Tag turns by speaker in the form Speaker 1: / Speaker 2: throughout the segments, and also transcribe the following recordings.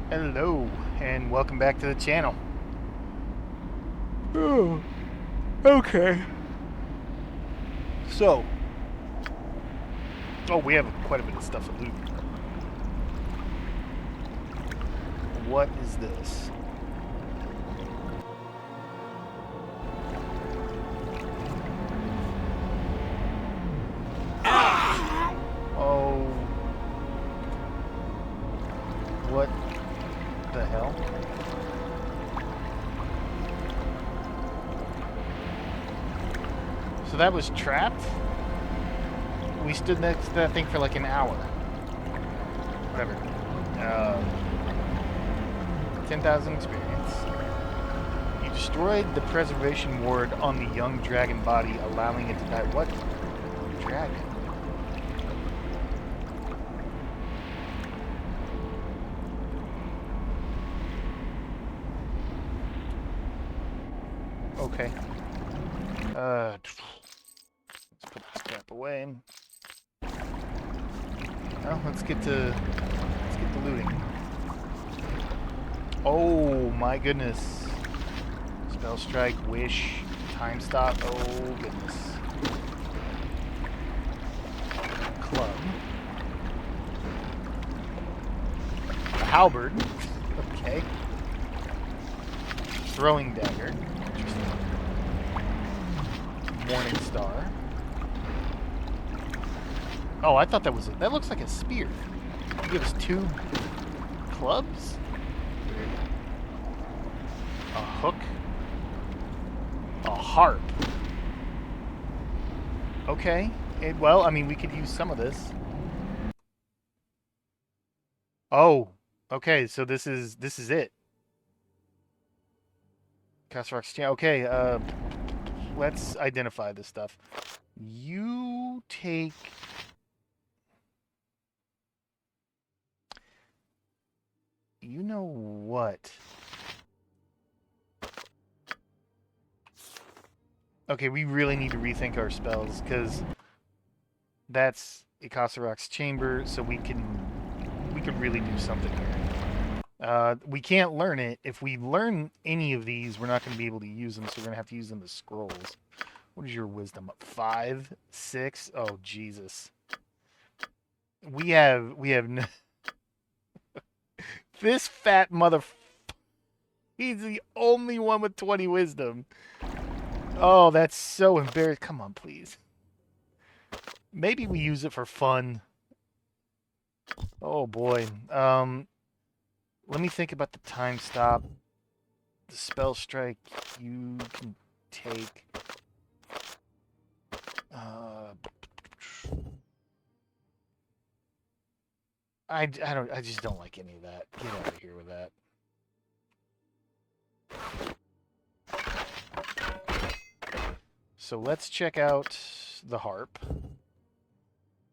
Speaker 1: Hello, and welcome back to the channel. Oh, okay. So, we have quite a bit of stuff to loot. What is this? Oh, what the hell? So that was trapped? We stood next to that thing for like an hour. Whatever. 10,000 experience. You destroyed the preservation ward on the young dragon body, allowing it to die. What dragon? Okay. Let's put this crap away. Well, let's get to looting. Oh my goodness. Spell strike, wish, time stop. Oh goodness. Club. A halberd. Okay. Throwing dagger. Interesting. Morning star. Oh, I thought that was it. That looks like a spear. It gives 2 clubs? A hook? A harp. Okay. Well, I mean, we could use some of this. Oh, okay. So this is it. Castle Rocks. Okay. Let's identify this stuff. You take. You know what? Okay, we really need to rethink our spells because that's Ikasarok's chamber, so we could really do something here. We can't learn it. If we learn any of these, we're not going to be able to use them, so we're going to have to use them as scrolls. What is your wisdom? 5, 6? Oh Jesus. We have this fat mother. He's the only one with 20 wisdom. Oh, that's so embarrassing. Come on, please. Maybe we use it for fun. Oh boy. Let me think about the time stop. The spell strike you can take. Uh, I just don't like any of that. Get out of here with that. So let's check out the harp.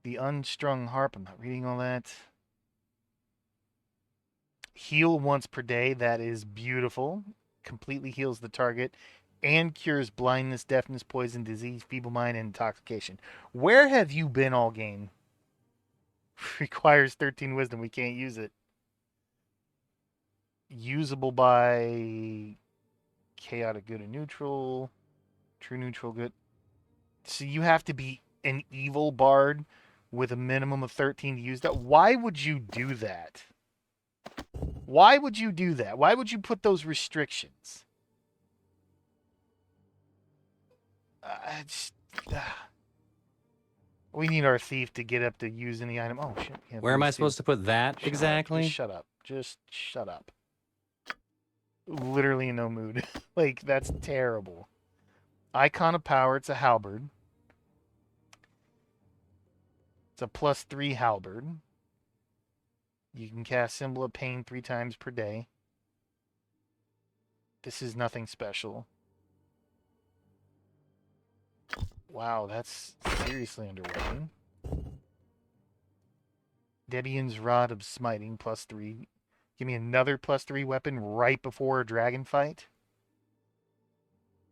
Speaker 1: The unstrung harp. I'm not reading all that. Heal once per day. That is beautiful. Completely heals the target and cures blindness, deafness, poison, disease, feeble mind, and intoxication. Where have you been all game? Requires 13 wisdom. We can't use it. Usable by chaotic good and neutral. True neutral good. So you have to be an evil bard with a minimum of 13 to use that. Why would you do that? Why would you do that? Why would you put those restrictions? Just, we need our thief to get up to using the item. Oh shit! Yeah,
Speaker 2: Where am I supposed to put that
Speaker 1: shut
Speaker 2: exactly?
Speaker 1: Up. Just shut up. Just shut up. Literally in no mood. Like that's terrible. Icon of power. It's a halberd. It's a +3 halberd. You can cast Symbol of Pain 3 times per day. This is nothing special. Wow, that's seriously underwhelming. Debian's Rod of Smiting +3. Give me another +3 weapon right before a dragon fight.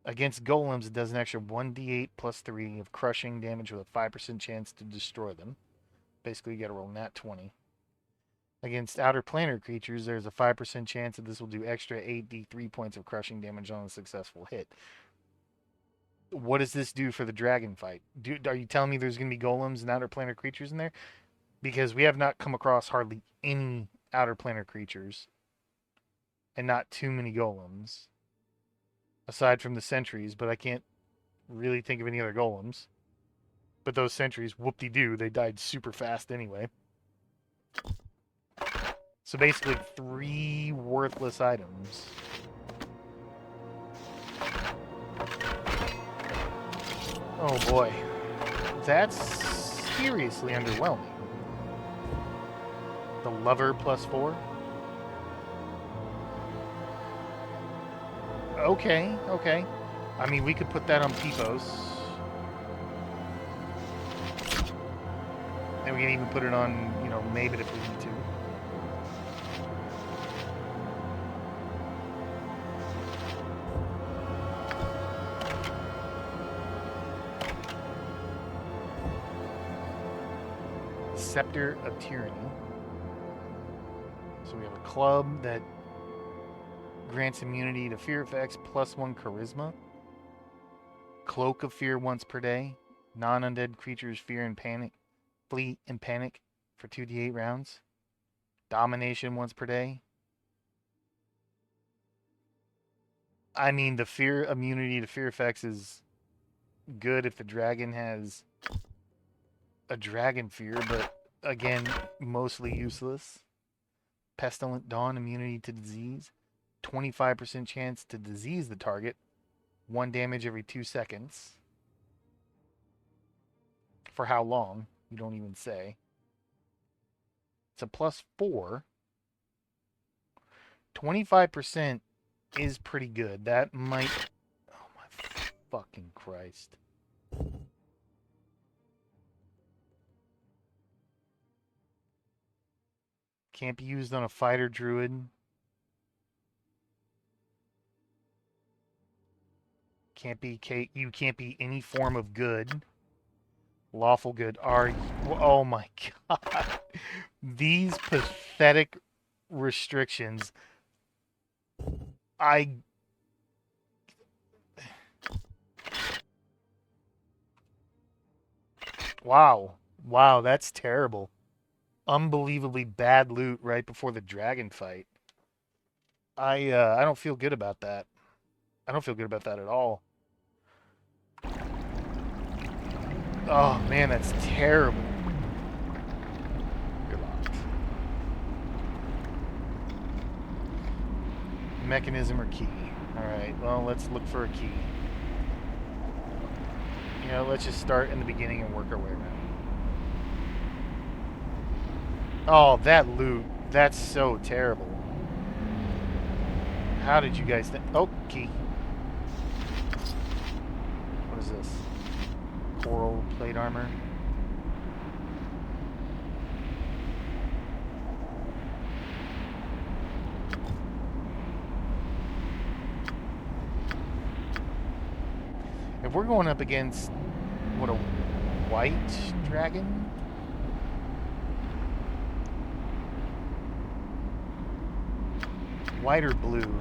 Speaker 1: Against golems, it does an extra 1d8 +3 of crushing damage with a 5% chance to destroy them. Basically, you gotta roll nat 20. Against outer planar creatures, there's a 5% chance that this will do extra 8d3 points of crushing damage on a successful hit. What does this do for the dragon fight? Are you telling me there's going to be golems and outer planar creatures in there? Because we have not come across hardly any outer planar creatures and not too many golems, aside from the sentries, but I can't really think of any other golems. But those sentries, whoop-de-doo, they died super fast anyway. So basically 3 worthless items. Oh boy. That's seriously underwhelming. The lover +4? Okay, okay. I mean, we could put that on Pipos. And we can even put it on, you know, Maven if we need to. Scepter of Tyranny. So we have a club that grants immunity to fear effects +1 charisma. Cloak of Fear once per day. Non-undead creatures fear and panic. Flee and panic for 2d8 rounds. Domination once per day. I mean, the fear immunity to fear effects is good if the dragon has a dragon fear, but again, mostly useless. Pestilent Dawn immunity to disease. 25% chance to disease the target. 1 damage every 2 seconds. For how long? You don't even say. It's a +4. 25% is pretty good. That might... Oh my fucking Christ. Can't be used on a fighter druid. You can't be any form of good. Lawful good are... Oh my god. These pathetic restrictions. Wow. Wow, that's terrible. Unbelievably bad loot right before the dragon fight. I don't feel good about that. I don't feel good about that at all. Oh man, that's terrible. You're locked. Mechanism or key. Alright, well, let's look for a key. You know, let's just start in the beginning and work our way around. Oh, that loot. That's so terrible. How did you guys think? Oh, key. What is this? Coral plate armor. If we're going up against, what, a white dragon? White or blue?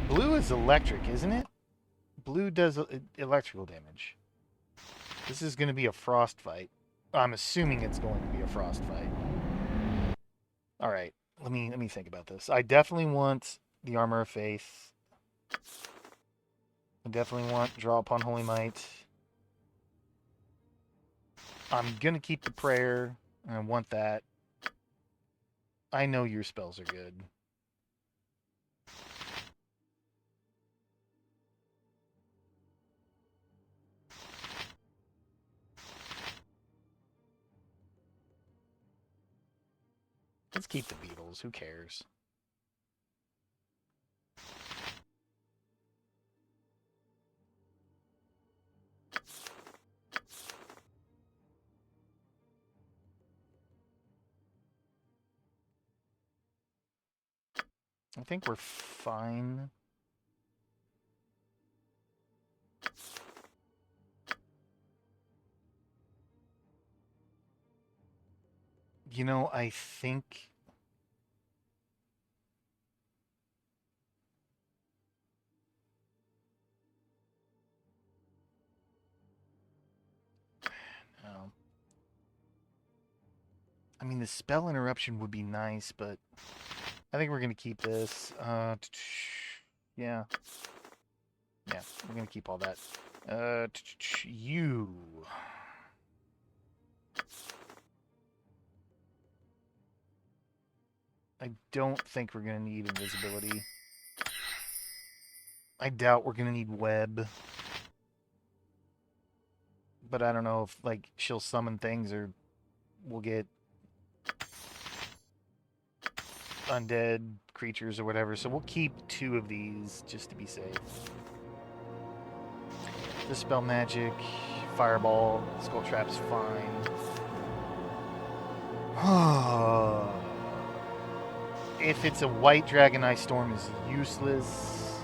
Speaker 1: Blue is electric, isn't it? Blue does electrical damage. This is going to be a frost fight. I'm assuming it's going to be a frost fight. All right, let me think about this. I definitely want the Armor of Faith. I definitely want Draw Upon Holy Might. I'm going to keep the Prayer. I want that. I know your spells are good. Let's keep the Beatles. Who cares? I think we're fine. You know, I think... Um, I mean, the spell interruption would be nice, but I think we're going to keep this. Yeah. Yeah, we're going to keep all that. You. I don't think we're going to need invisibility. I doubt we're going to need web. But I don't know if, like, she'll summon things or we'll get undead creatures or whatever. So we'll keep 2 of these just to be safe. Dispel magic, fireball, skull trap's fine. If it's a white dragon, ice storm is useless.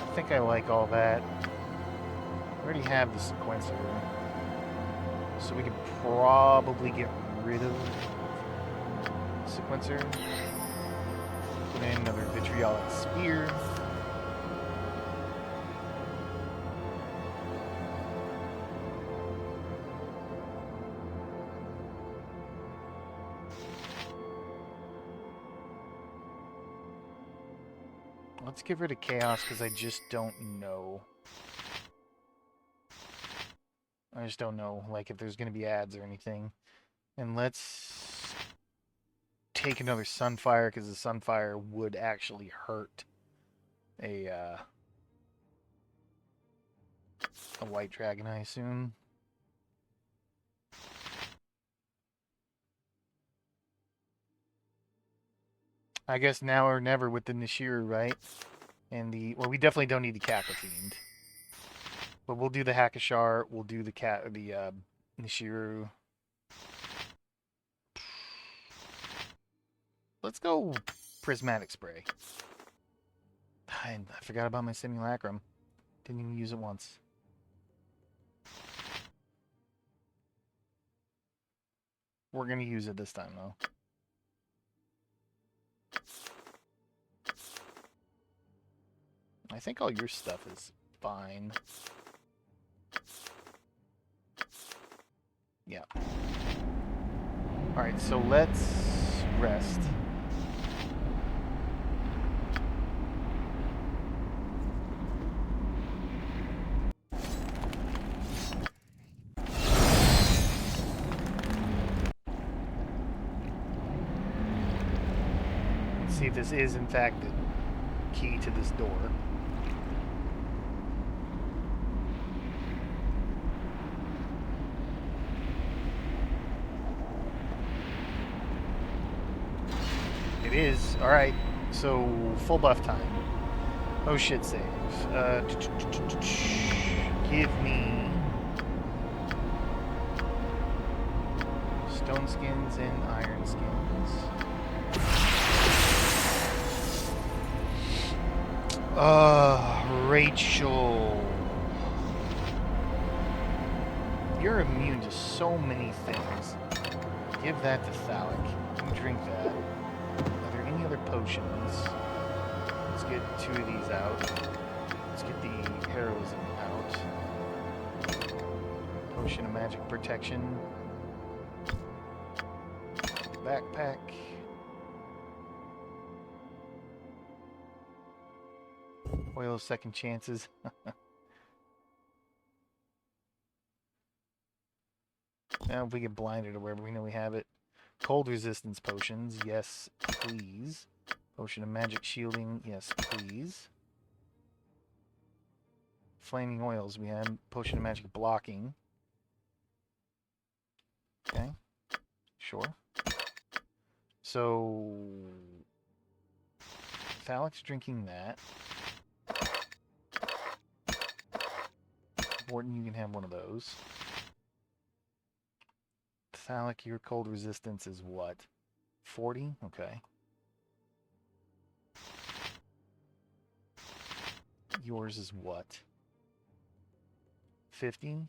Speaker 1: I think I like all that. We already have the sequencer, so we could probably get rid of the sequencer. Put in another vitriolic spear. Let's get rid of chaos because I just don't know. I just don't know, like, if there's going to be ads or anything. And let's take another Sunfire because the Sunfire would actually hurt a white dragon, I assume. I guess now or never with the Nishiru, right? And the... Well, we definitely don't need the Kappa Fiend. But we'll do the Hackashar, we'll do the Nishiru. Let's go Prismatic Spray. I forgot about my Simulacrum. Didn't even use it once. We're going to use it this time, though. I think all your stuff is fine. Yeah. Alright, so let's rest. Let's see if this is, in fact, the key to this door. It is. Alright, so full buff time. Oh shit, save. Give me stone skins and iron skins. Rachel. You're immune to so many things. Give that to Thalic. You drink that. Are there any other potions? Let's get 2 of these out. Let's get the heroism out. Potion of magic protection. Backpack. Oil of second chances. Now if we get blinded or wherever, we know we have it. Cold resistance potions, yes, please. Potion of magic shielding, yes, please. Flaming oils, we have potion of magic blocking. Okay, sure. So, Thalic's drinking that. Morton, you can have one of those. Thalic, your cold resistance is what? 40? Okay. Yours is what? 50?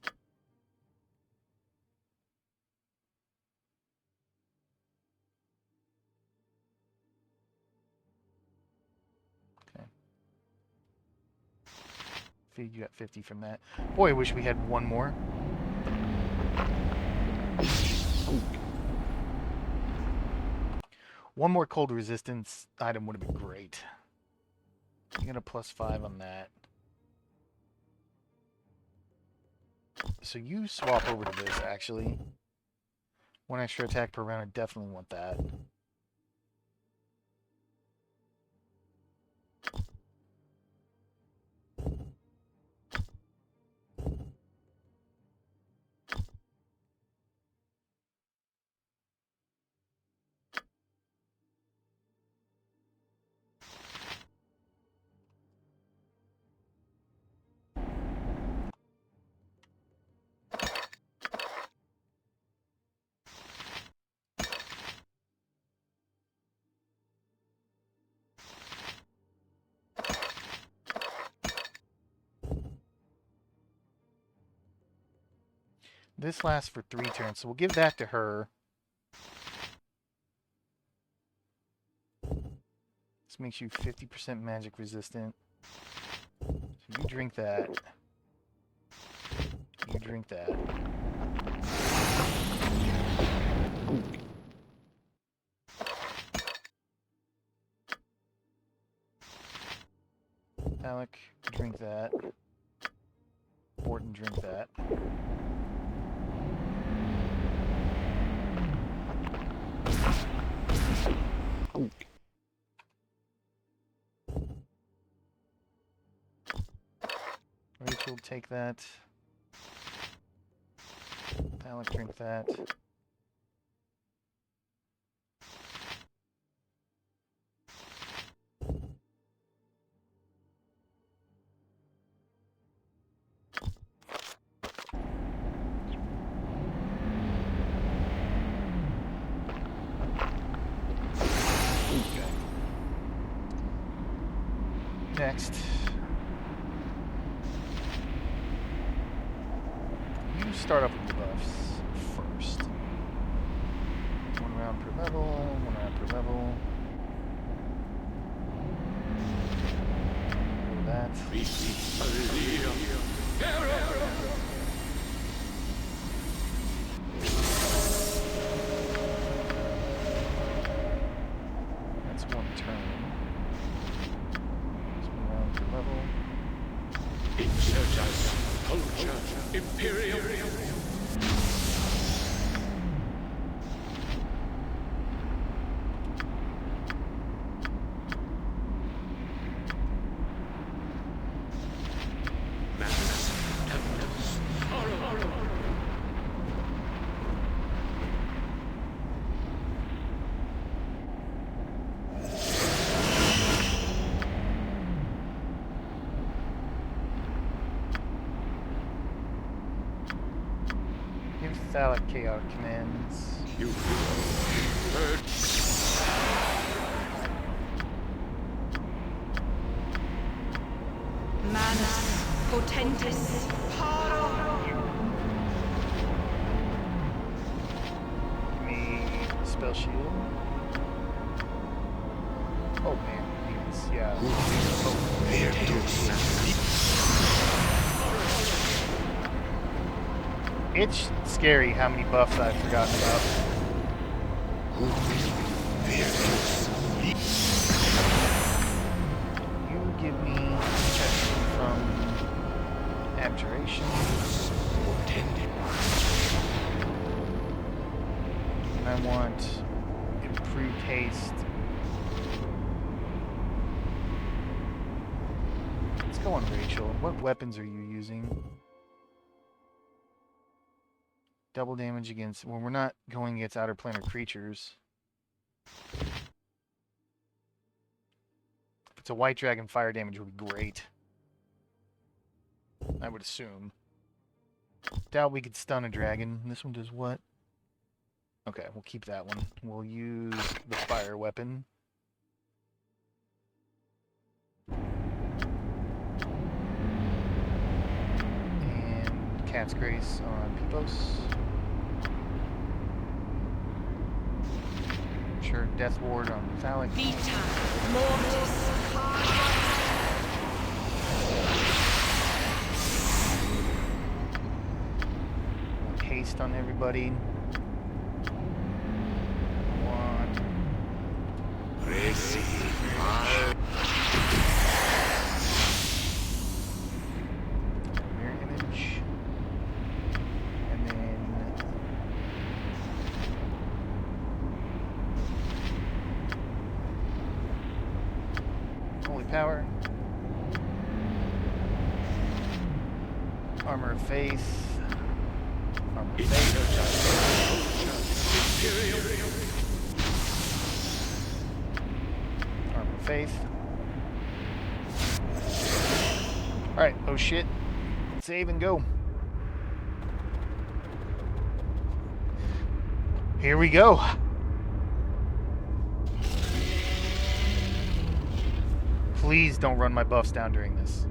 Speaker 1: You got 50 from that. Boy, I wish we had one more. One more cold resistance item would have been great. You get a +5 on that. So you swap over to this, actually. One extra attack per round, I definitely want that. This lasts for 3 turns, so we'll give that to her. This makes you 50% magic resistant. So you drink that. You drink that. Alec, drink that. Borton, drink that. Rachel, take that. Alec, drink that. Next. You start off with your buffs first. 1 round per level, 1 round per level. Do that. That's 1 turn. Level.
Speaker 2: Insurgents, culture, imperial. Madness, tempest, horror.
Speaker 1: Give Thalic chaotic commands.
Speaker 2: You heard.
Speaker 3: Manus potentis paro.
Speaker 1: Give me spell shield. Oh man, these, yeah. It's scary how many buffs I've forgotten about. You give me protection from abjuration. And I want improved haste. Let's go on Rachel. What weapons are you using? Double damage against... Well, we're not going against outer planar creatures. If it's a white dragon, fire damage would be great. I would assume. Doubt we could stun a dragon. This one does what? Okay, we'll keep that one. We'll use the fire weapon. And Cat's Grace on Pipos. Sure, Death Ward on Thalic.
Speaker 3: Vita mortis.
Speaker 1: haste on everybody. One. Mirror image. And then holy power. Armor of faith. Armor of faith.
Speaker 2: Imperial.
Speaker 1: Armor of faith. Alright, oh shit. Save and go. Here we go. Please don't run my buffs down during this.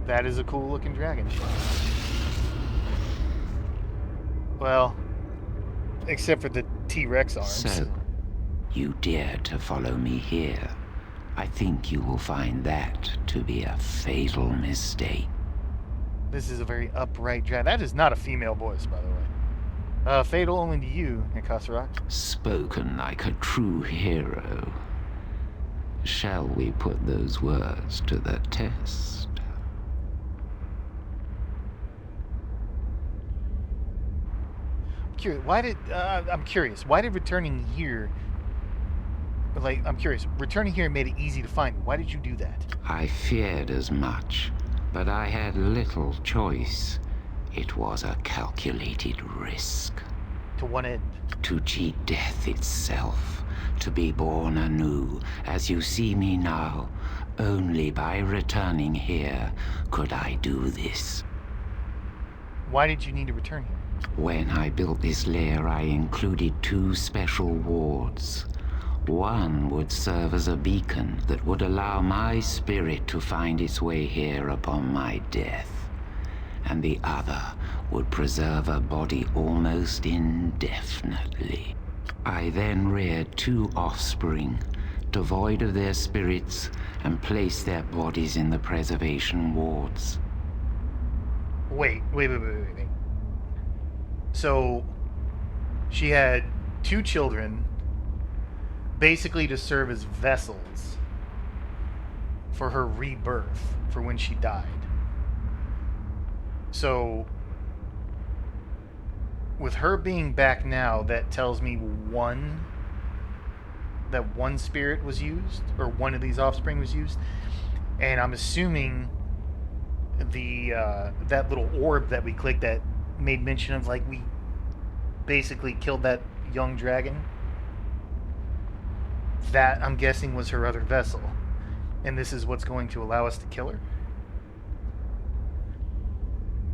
Speaker 1: That is a cool looking dragon. Well, except for the T-Rex arms.
Speaker 4: So, you dare to follow me here. I think you will find that to be a fatal mistake.
Speaker 1: This is a very upright dragon. That is not a female voice, by the way. Fatal only to you, Nikasarok.
Speaker 4: Spoken like a true hero. Shall we put those words to the test?
Speaker 1: I'm curious. Why did returning here... Like, I'm curious. Returning here made it easy to find. Why did you do that?
Speaker 4: I feared as much, but I had little choice. It was a calculated risk.
Speaker 1: To what end?
Speaker 4: To cheat death itself, to be born anew, as you see me now. Only by returning here could I do this.
Speaker 1: Why did you need to return here?
Speaker 4: When I built this lair, I included 2 special wards. One would serve as a beacon that would allow my spirit to find its way here upon my death. And the other would preserve a body almost indefinitely. I then reared 2 offspring, devoid of their spirits, and placed their bodies in the preservation wards.
Speaker 1: Wait. So, she had 2 children, basically to serve as vessels for her rebirth, for when she died. So, with her being back now, that tells me that one spirit was used, or one of these offspring was used, and I'm assuming that little orb that we clicked that made mention of, like, we basically killed that young dragon. That, I'm guessing, was her other vessel, and this is what's going to allow us to kill her.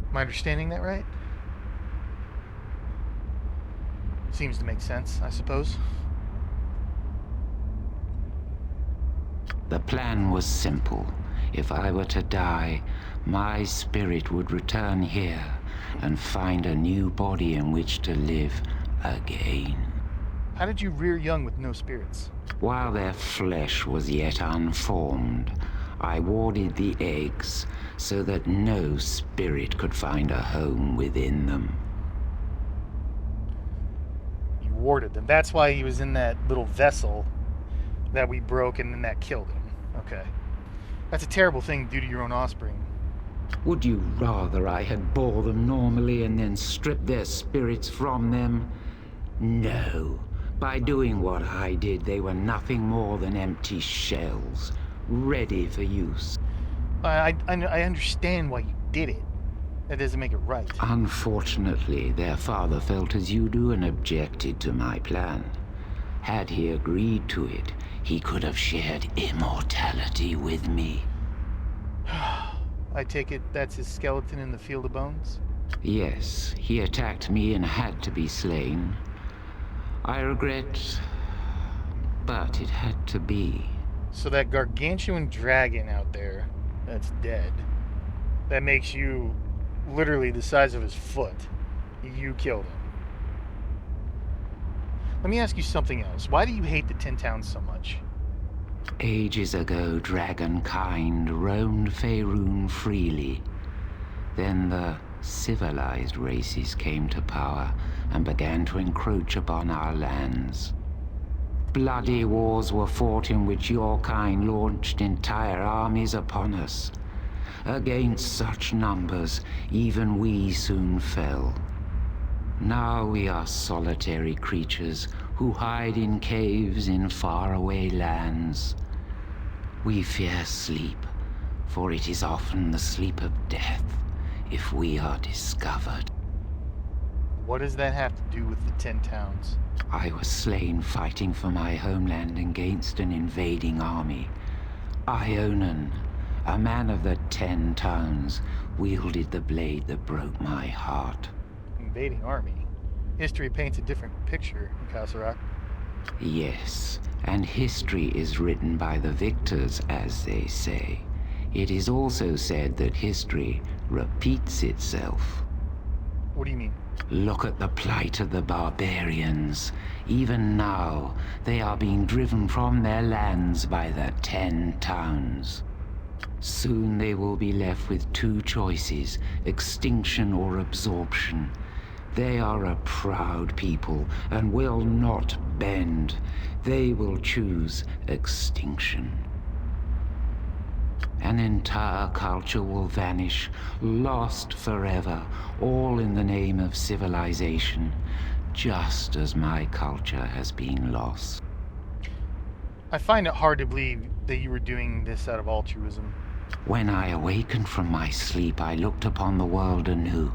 Speaker 1: Am I understanding that right? Seems to make sense, I suppose.
Speaker 4: The plan was simple. If I were to die, my spirit would return here and find a new body in which to live again.
Speaker 1: How did you rear young with no spirits?
Speaker 4: While their flesh was yet unformed, I warded the eggs so that no spirit could find a home within them.
Speaker 1: You warded them. That's why he was in that little vessel that we broke, and then that killed him. Okay. That's a terrible thing to do to your own offspring.
Speaker 4: Would you rather I had bore them normally and then stripped their spirits from them? No. By doing what I did, they were nothing more than empty shells, ready for use.
Speaker 1: I understand why you did it. That doesn't make it right.
Speaker 4: Unfortunately, their father felt as you do and objected to my plan. Had he agreed to it, he could have shared immortality with me.
Speaker 1: I take it that's his skeleton in the field of bones?
Speaker 4: Yes, he attacked me and had to be slain. I regret, but it had to be.
Speaker 1: So that gargantuan dragon out there that's dead, that makes you literally the size of his foot, you killed him. Let me ask you something else. Why do you hate the 10 Towns so much?
Speaker 4: Ages ago, dragonkind roamed Faerun freely. Then the civilized races came to power and began to encroach upon our lands. Bloody wars were fought in which your kind launched entire armies upon us. Against such numbers, even we soon fell. Now we are solitary creatures who hide in caves in faraway lands. We fear sleep, for it is often the sleep of death if we are discovered.
Speaker 1: What does that have to do with the 10 towns?
Speaker 4: I was slain fighting for my homeland against an invading army. Ionan, a man of the 10 towns, wielded the blade that broke my heart.
Speaker 1: Invading army? History paints a different picture in Castle Rock.
Speaker 4: Yes, and history is written by the victors, as they say. It is also said that history repeats itself.
Speaker 1: What do you mean?
Speaker 4: Look at the plight of the barbarians. Even now, they are being driven from their lands by the 10 towns. Soon they will be left with two choices, extinction or absorption. They are a proud people and will not bend. They will choose extinction. An entire culture will vanish, lost forever, all in the name of civilization, just as my culture has been lost.
Speaker 1: I find it hard to believe that you were doing this out of altruism.
Speaker 4: When I awakened from my sleep, I looked upon the world anew,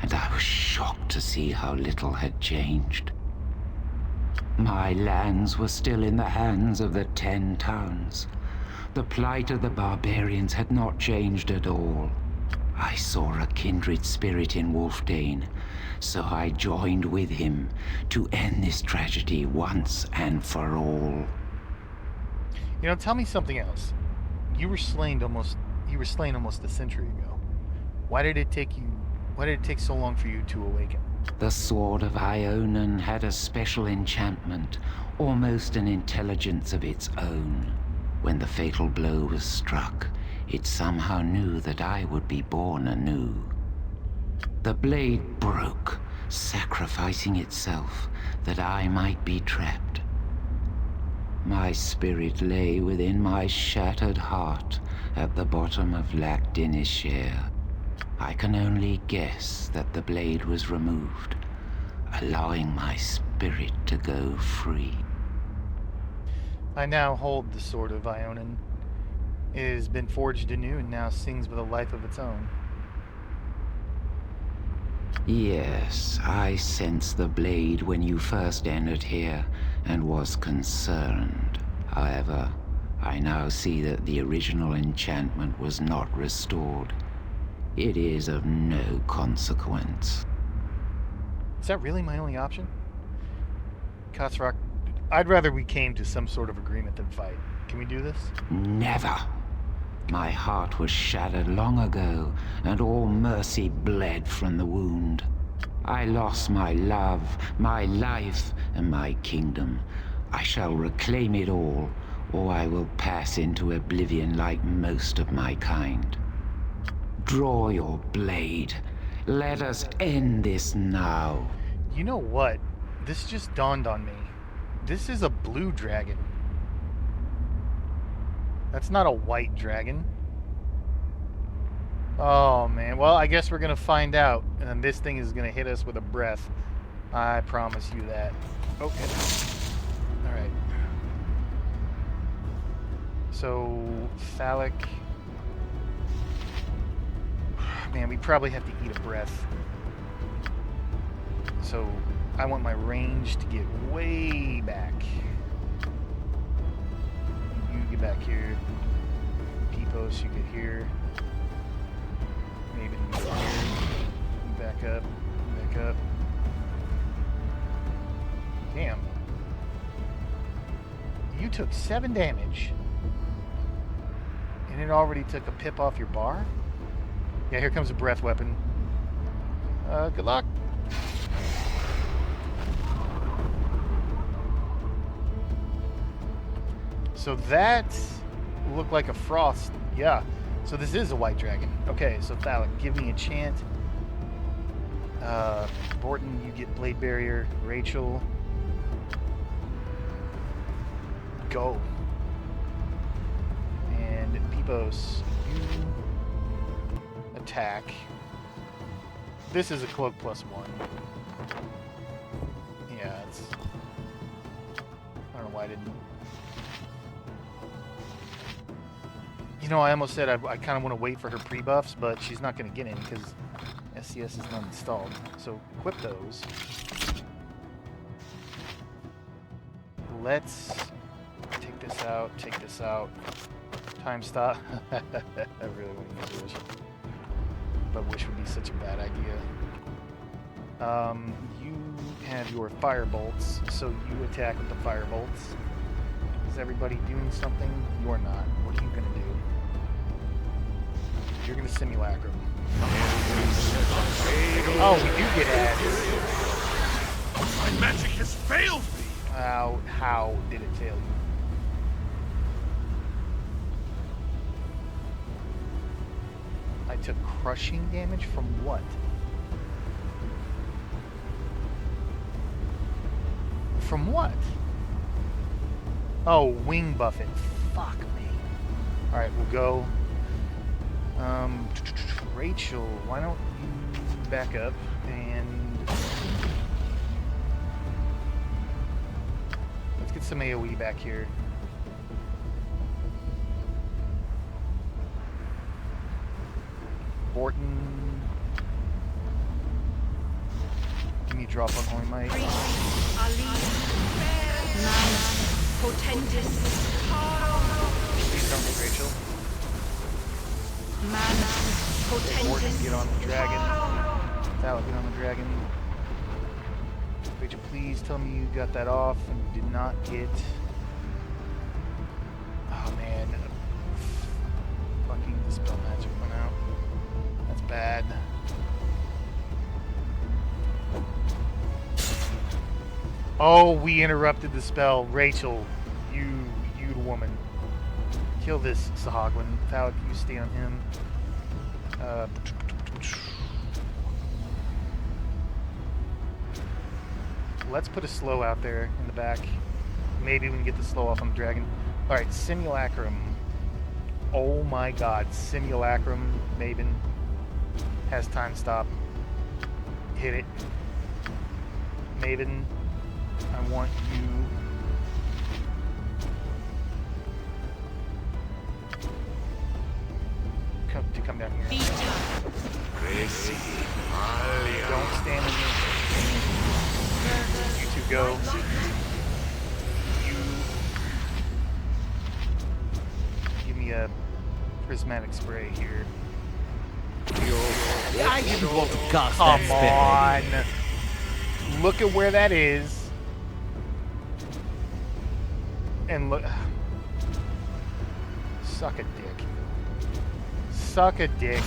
Speaker 4: and I was shocked to see how little had changed. My lands were still in the hands of the 10 towns. The plight of the barbarians had not changed at all. I saw a kindred spirit in Wolfdane, so I joined with him to end this tragedy once and for all.
Speaker 1: You know, tell me something else. You were slain almost a century ago. Why did it take so long for you to awaken?
Speaker 4: The sword of Ionan had a special enchantment, almost an intelligence of its own. When the fatal blow was struck, it somehow knew that I would be born anew. The blade broke, sacrificing itself that I might be trapped. My spirit lay within my shattered heart at the bottom of Lac Dinishare. I can only guess that the blade was removed, allowing my spirit to go free.
Speaker 1: I now hold the sword of Ionan. It has been forged anew and now sings with a life of its own.
Speaker 4: Yes, I sensed the blade when you first entered here and was concerned. However, I now see that the original enchantment was not restored. It is of no consequence.
Speaker 1: Is that really my only option? Kotsrock, I'd rather we came to some sort of agreement than fight. Can we do this?
Speaker 4: Never. My heart was shattered long ago, and all mercy bled from the wound. I lost my love, my life, and my kingdom. I shall reclaim it all, or I will pass into oblivion like most of my kind. Draw your blade. Let us end this now.
Speaker 1: You know what? This just dawned on me. This is a blue dragon. That's not a white dragon. Oh, man. Well, I guess we're going to find out. And then this thing is going to hit us with a breath. I promise you that. Okay. Alright. So, phallic. Man, we probably have to eat a breath. So, I want my range to get way back. You get back here. Peepos, you get here. Maybe you get here. Back up. Back up. Damn. You took 7 damage. And it already took a pip off your bar? Yeah, here comes a breath weapon. Good luck. So that looked like a frost. Yeah. So this is a white dragon. Okay, so Thalic, give me a chant. Borton, you get Blade Barrier. Rachel, go. And Pipos, you attack. This is a cloak +1. Yeah, it's... I don't know why I didn't... You know, I almost said I kind of want to wait for her pre-buffs, but she's not going to get any because SCS is not installed. So equip those. Let's take this out, take this out. Time stop. I really want to use Wish. But Wish would be such a bad idea. You have your fire bolts, so you attack with the fire bolts. Is everybody doing something? You're not. What are you going to do? You're going to simulacrum. Oh, we do get ads.
Speaker 2: My magic has failed me.
Speaker 1: How did it fail you? I took crushing damage from what? From what? Oh, wing buffet. Fuck me. Alright, we'll go. Rachel, why don't you back up and let's get some AoE back here. Borton, give me a drop on Holy Might. Please don't get Rachel. Okay, Borton, get on the dragon. Thalic, get on the dragon. Rachel, please tell me you got that off and you did not get... Oh man. Fucking Dispel Magic went out. That's bad. Oh, we interrupted the spell. Rachel, you woman. Kill this Sahagwin. Thalic, you stay on him. Let's put a slow out there in the back. Maybe we can get the slow off on the dragon. Alright, Simulacrum. Oh my god. Simulacrum, Maven. Has time stop. Hit it. Maven, I want you... to come down here. Don't stand in here. You two go. You give me a prismatic spray here.
Speaker 5: I didn't want to cast
Speaker 1: Come
Speaker 5: that spell.
Speaker 1: on. Look at where that is. And look. Suck a dick. Suck a dick.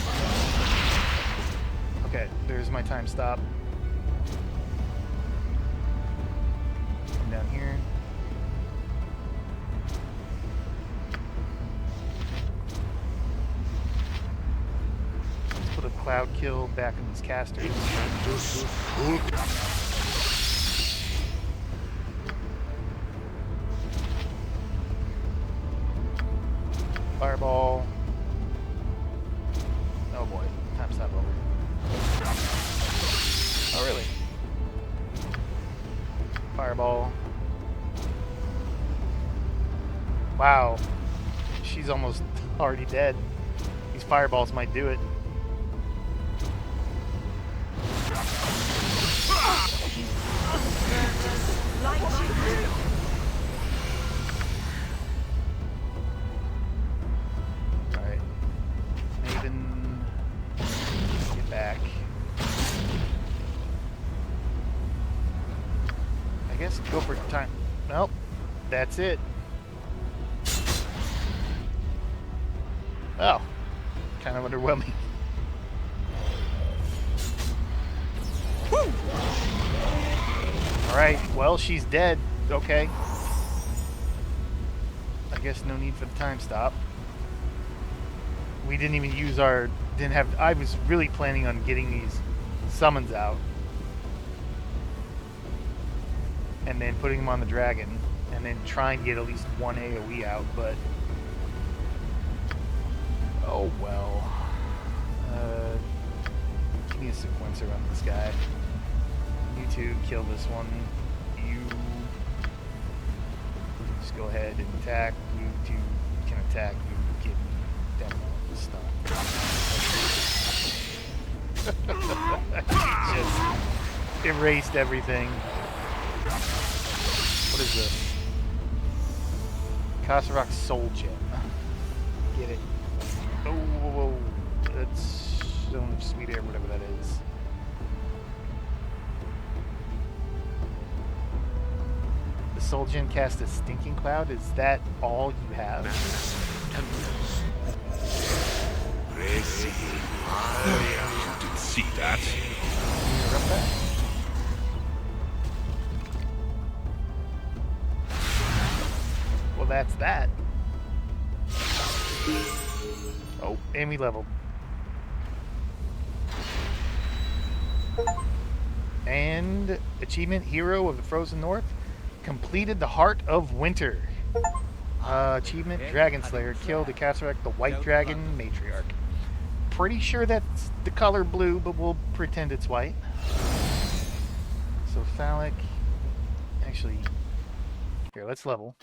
Speaker 1: Okay, there's my time stop. Come down here. Let's put a cloud kill back in these casters. Fireball. Oh boy, time stop over. Oh really? Fireball. Wow. She's almost already dead. These fireballs might do it. Alright. Maven, get back. I guess go for time. Nope. That's it. Oh. Kind of underwhelming. Woo! Alright, well, she's dead. Okay. I guess no need for the time stop. We didn't even use our... Didn't have... I was really planning on getting these summons out. And then putting them on the dragon. And then trying to get at least one AoE out, but... Oh, well. Give me a sequencer on this guy. You two kill this one. You... Just go ahead and attack. You two can attack. You get demo stuff. Just erased everything. What is this? Kasarok's Soul Gem. Get it. Oh, whoa, whoa. That's Zone of Sweet Air, whatever that is. The Soul Gem cast a Stinking Cloud. Is that all you have?
Speaker 2: You did see that.
Speaker 1: Interrupt that? Well, that's that. Oh, and we leveled. And achievement, Hero of the Frozen North, completed the Heart of Winter. Achievement, Dragon Slayer, killed the Kasarok, the White Dragon Matriarch. Pretty sure that's the color blue, but we'll pretend it's white. So phallic. Actually, here, let's level.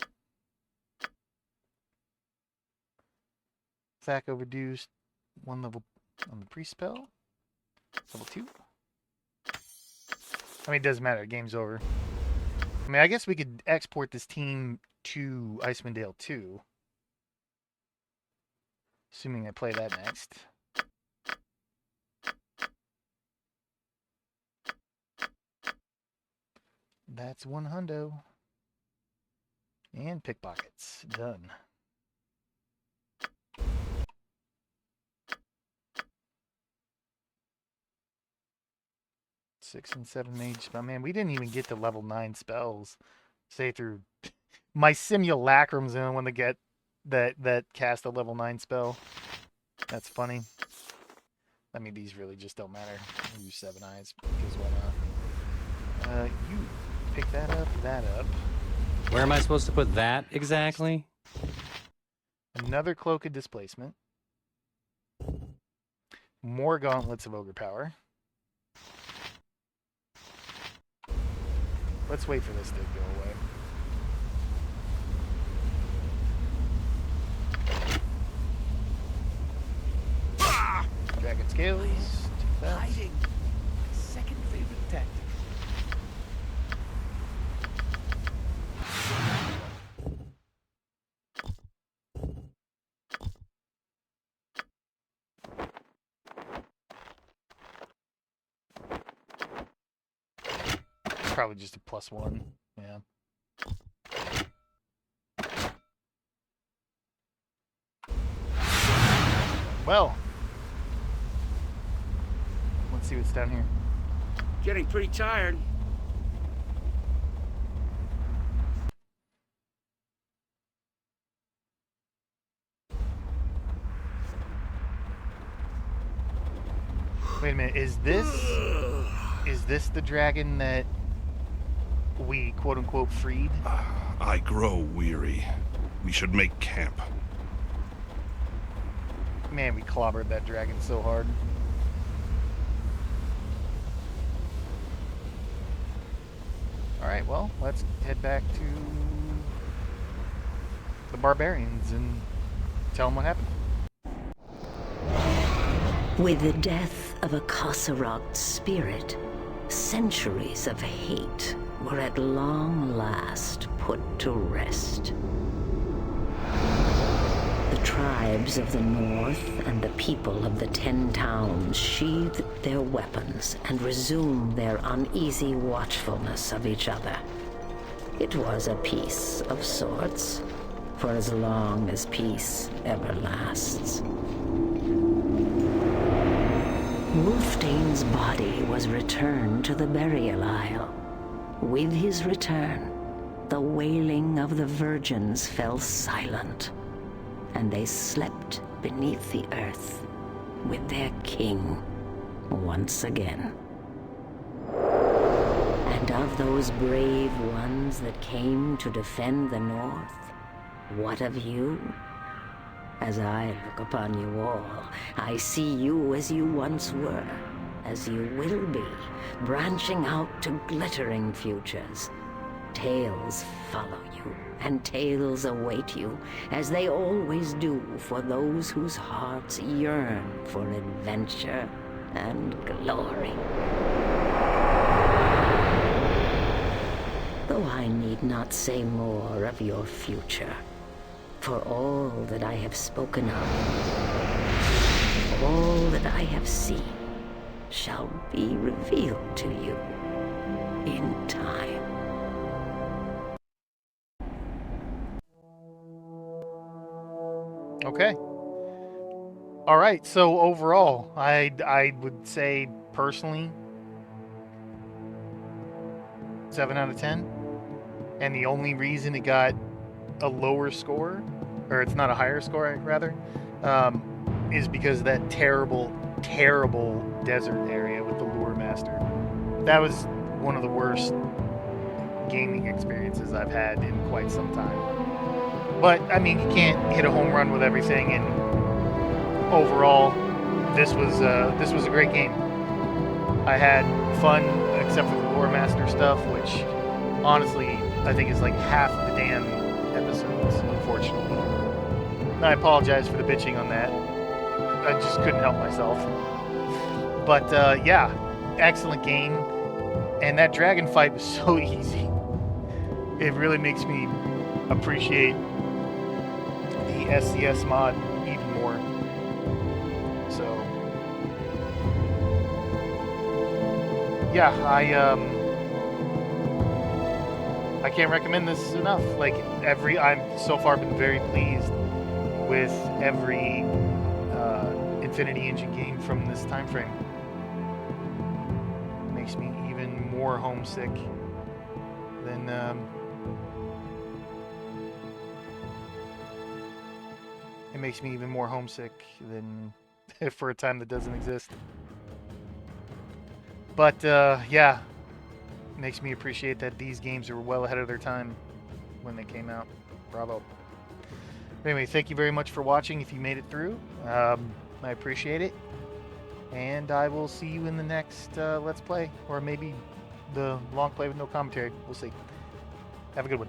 Speaker 1: Attack overduced, 1 level on the pre-spell. Level 2. I mean, it doesn't matter, the game's over. I mean, I guess we could export this team to Icewind Dale 2. Assuming I play that next. That's 1 hundo. And pickpockets. Done. Six and 7 mage spell. Man, we didn't even get to level 9 spells. Say through my simulacrum's the only one to get that cast a level 9 spell. That's funny. I mean, these really just don't matter. I'll use 7 eyes because why not? You pick that up, that up.
Speaker 6: Where am I supposed to put that exactly?
Speaker 1: Another Cloak of Displacement. More Gauntlets of Ogre Power. Let's wait for this to go away. Dragon Scales.
Speaker 5: Hiding. Second favorite tactic.
Speaker 1: Probably just a +1. Yeah. Well. Let's see what's down here.
Speaker 7: Getting pretty tired.
Speaker 1: Wait a minute, is this the dragon that we quote-unquote freed?
Speaker 2: I grow weary. We should make camp.
Speaker 1: Man, we clobbered that dragon so hard. Alright, well, let's head back to the barbarians and tell them what happened.
Speaker 8: With the death of a Kasarok spirit, centuries of hate were at long last put to rest. The tribes of the north and the people of the 10 towns sheathed their weapons and resumed their uneasy watchfulness of each other. It was a peace of sorts, for as long as peace ever lasts. Wulfdane's body was returned to the burial isle. With his return, the wailing of the virgins fell silent, and they slept beneath the earth with their king once again. And of those brave ones that came to defend the North, what of you? As I look upon you all, I see you as you once were, as you will be, branching out to glittering futures. Tales follow you, and tales await you, as they always do for those whose hearts yearn for adventure and glory. Though I need not say more of your future, for all that I have spoken of, all that I have seen, shall be revealed to you in time.
Speaker 1: Okay. All right. So overall, I would say personally 7 out of 10. And the only reason it got a lower score, or it's not a higher score rather, is because of that terrible desert area with the Lure Master. That was one of the worst gaming experiences I've had in quite some time. But I mean, you can't hit a home run with everything, and overall, this was a great game. I had fun, except for the Lore Master stuff, which honestly I think is like half the damn episodes, unfortunately. I apologize for the bitching on that. I just couldn't help myself. But yeah, excellent game, and that dragon fight was so easy. It really makes me appreciate the SCS mod even more. So yeah, I can't recommend this enough. Like I've so far been very pleased with every Infinity Engine game from this time frame. Makes me even more homesick than it makes me even more homesick than for a time that doesn't exist. But yeah, makes me appreciate that these games are well ahead of their time when they came out. Bravo. Anyway, thank you very much for watching. If you made it through, I appreciate it. And I will see you in the next Let's Play, or maybe the long play with no commentary. We'll see. Have a good one.